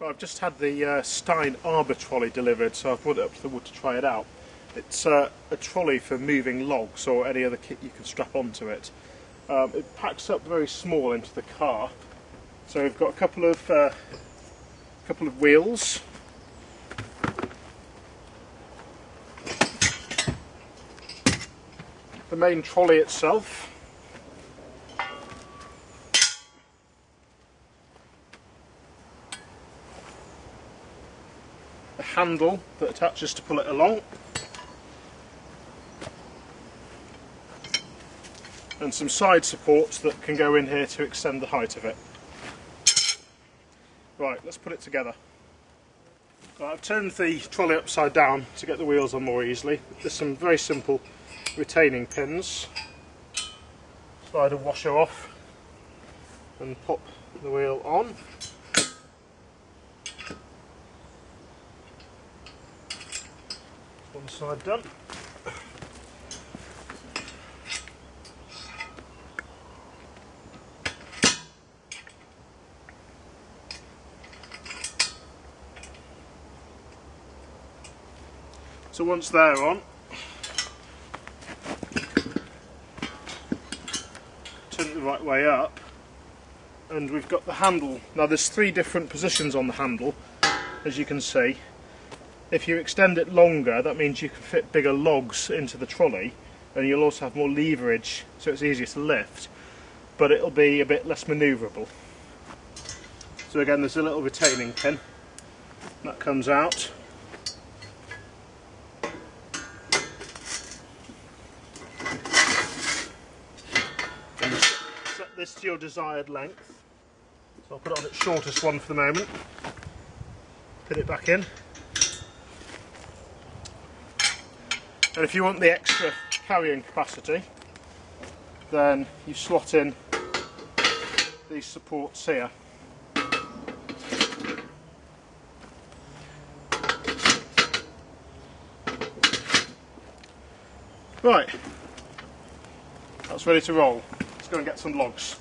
Well, I've just had the Stein Arbor-Trolley delivered, so I've brought it up to the wood to try it out. It's a trolley for moving logs or any other kit you can strap onto it. It packs up very small into the car, so we've got a couple of wheels, the main trolley itself, a handle that attaches to pull it along, and some side supports that can go in here to extend the height of it. Right, let's put it together. Right, I've turned the trolley upside down to get the wheels on more easily. There's some very simple retaining pins. Slide a washer off and pop the wheel on. One side done. So once they're on, turn it the right way up, and we've got the handle. Now there's 3 different positions on the handle, as you can see. If you extend it longer, that means you can fit bigger logs into the trolley, and you'll also have more leverage, so it's easier to lift, but it'll be a bit less manoeuvrable. So again, there's a little retaining pin that comes out. And set this to your desired length. So I'll put it on its shortest one for the moment. Put it back in. And if you want the extra carrying capacity, then you slot in these supports here. Right, that's ready to roll. Let's go and get some logs.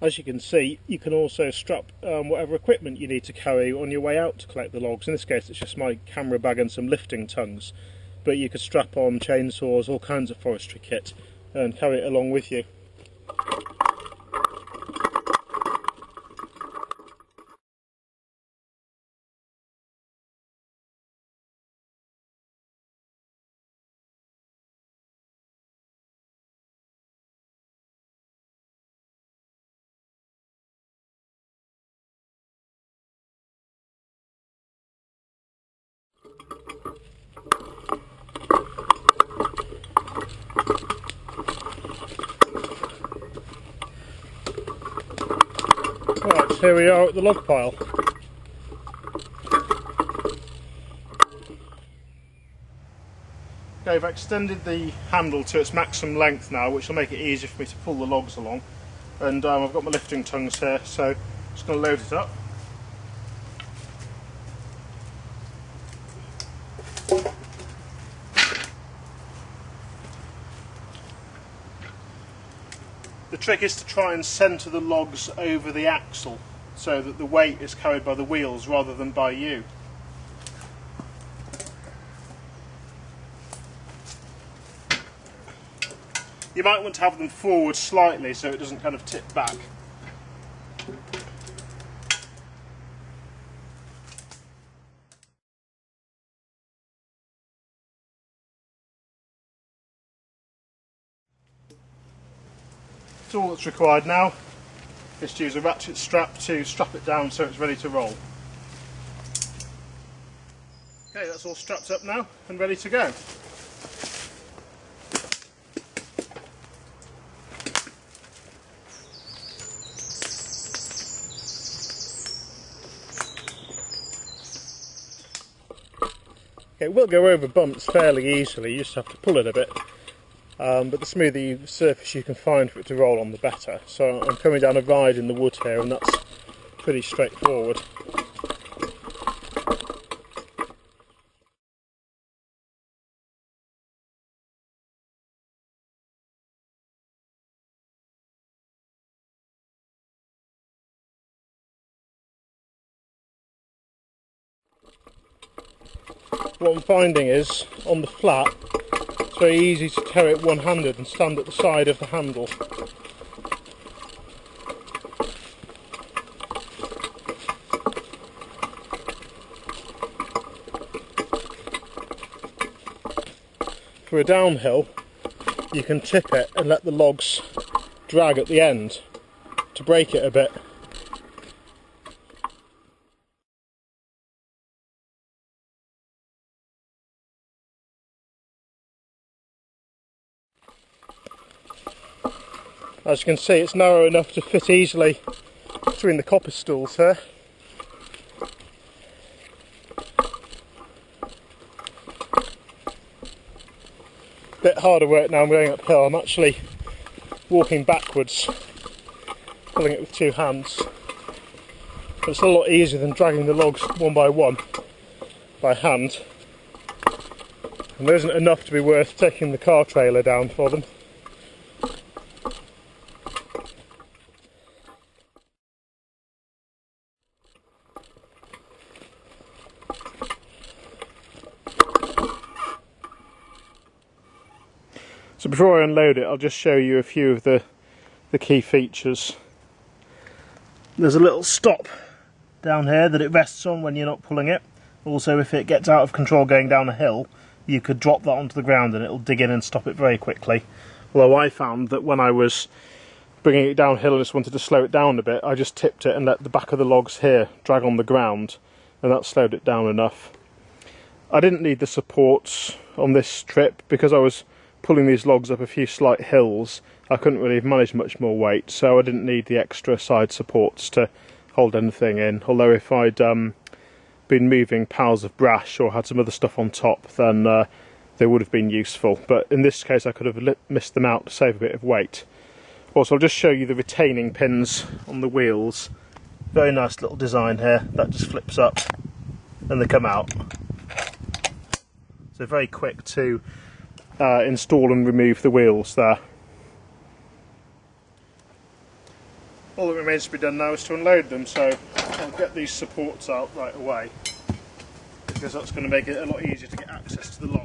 As you can see, you can also strap whatever equipment you need to carry on your way out to collect the logs. In this case, it's just my camera bag and some lifting tongues. But you could strap on chainsaws, all kinds of forestry kit, and carry it along with you. Right, here we are at the log pile. Okay, I've extended the handle to its maximum length now, which will make it easier for me to pull the logs along. And I've got my lifting tongues here, so I'm just going to load it up. The trick is to try and centre the logs over the axle so that the weight is carried by the wheels rather than by you. You might want to have them forward slightly so it doesn't kind of tip back. So all that's required now is to use a ratchet strap to strap it down so it's ready to roll. Okay, that's all strapped up now and ready to go. Okay, it will go over bumps fairly easily, you just have to pull it a bit. But the smoother surface you can find for it to roll on, the better. So I'm coming down a ride in the wood here, and that's pretty straightforward. what I'm finding is, on the flat, it's very easy to tow it one-handed and stand at the side of the handle. For a downhill, you can tip it and let the logs drag at the end to brake it a bit. As you can see, it's narrow enough to fit easily between the copper stools here. Bit harder work now I'm going uphill. I'm actually walking backwards, pulling it with two hands. But it's a lot easier than dragging the logs one by hand. And there isn't enough to be worth taking the car trailer down for them. So before I unload it, I'll just show you a few of the key features. There's a little stop down here that it rests on when you're not pulling it. Also, if it gets out of control going down a hill, you could drop that onto the ground and it'll dig in and stop it very quickly. Although I found that when I was bringing it downhill and just wanted to slow it down a bit, I just tipped it and let the back of the logs here drag on the ground, and that slowed it down enough. I didn't need the supports on this trip because I was pulling these logs up a few slight hills. I couldn't really manage much more weight, so I didn't need the extra side supports to hold anything in. Although if I'd been moving piles of brash or had some other stuff on top, then they would have been useful. But in this case I could have missed them out to save a bit of weight. Also, I'll just show you the retaining pins on the wheels. Very nice little design here. That just flips up and they come out. So very quick to install and remove the wheels there. All that remains to be done now is to unload them, so I'll get these supports out right away because that's going to make it a lot easier to get access to the log.